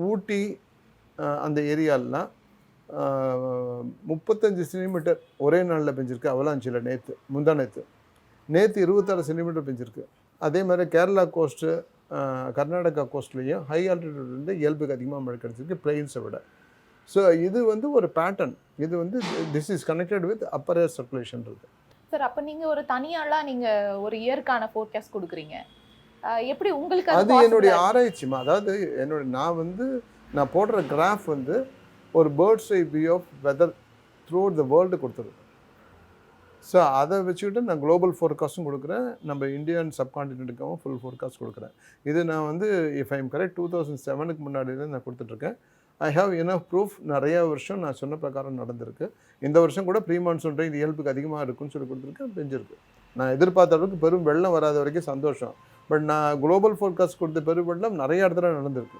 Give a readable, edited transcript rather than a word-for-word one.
ஊட்டி அந்த ஏரியாலலாம் 35 சென்டிமீட்டர் ஒரே நாளில் பெஞ்சிருக்கு அவலாஞ்சியில் முந்தா நேற்று 26 சென்டிமீட்டர் பெஞ்சிருக்கு. அதே மாதிரி கேரளா கோஸ்ட்டு கர்நாடகா கோஸ்ட்லேயும் ஹை ஆல்டிடியூட் வந்து இயல்புக்கு அதிகமாக மழை கிடச்சிருக்கு பிளெயின்ஸை விட. ஸோ இது வந்து ஒரு பேட்டர்ன். இது வந்து this is connected with upper air circulation இருக்குது. சார், அப்போ நீங்கள் ஒரு தனியாளாக நீங்கள் ஒரு இயற்கான ஃபோர்காஸ்ட் கொடுக்குறீங்க. எப்படி உங்களுக்கு அது என்னுடைய ஆராய்ச்சிமா. அதாவது நான் போடுற கிராஃப் வந்து ஒரு bird's eye view of weather throughout the world கொடுத்துருக்கேன். ஸோ அதை வச்சுக்கிட்டு நான் குளோபல் ஃபோர்காஸ்ட்டும் கொடுக்குறேன், நம்ம இந்தியன் சப்கான்டினென்ட்டுக்காகவும் ஃபுல் ஃபோர்காஸ்ட் கொடுக்குறேன். இது நான் வந்து இஃப் ஐ எம் கரெக்ட் 2007க்கு முன்னாடியிலேருந்து நான் கொடுத்துட்ருக்கேன். I have enough proof. நிறையா வருஷம் நான் சொன்ன பிரகாரம் நடந்திருக்கு. இந்த வருஷம் கூட ப்ரீ மான்சூன் ரெயின் இயல்புக்கு அதிகமாக இருக்குன்னு சொல்லி கொடுத்துருக்கேன், பெஞ்சிருக்கு. நான் எதிர்பார்த்த அளவுக்கு பெரும் வெள்ளம் வராத வரைக்கும் சந்தோஷம். பட் நான் குளோபல் ஃபோர்காஸ்ட் கொடுத்த பெரும் வெள்ளம் நிறைய இடத்துல நடந்திருக்கு.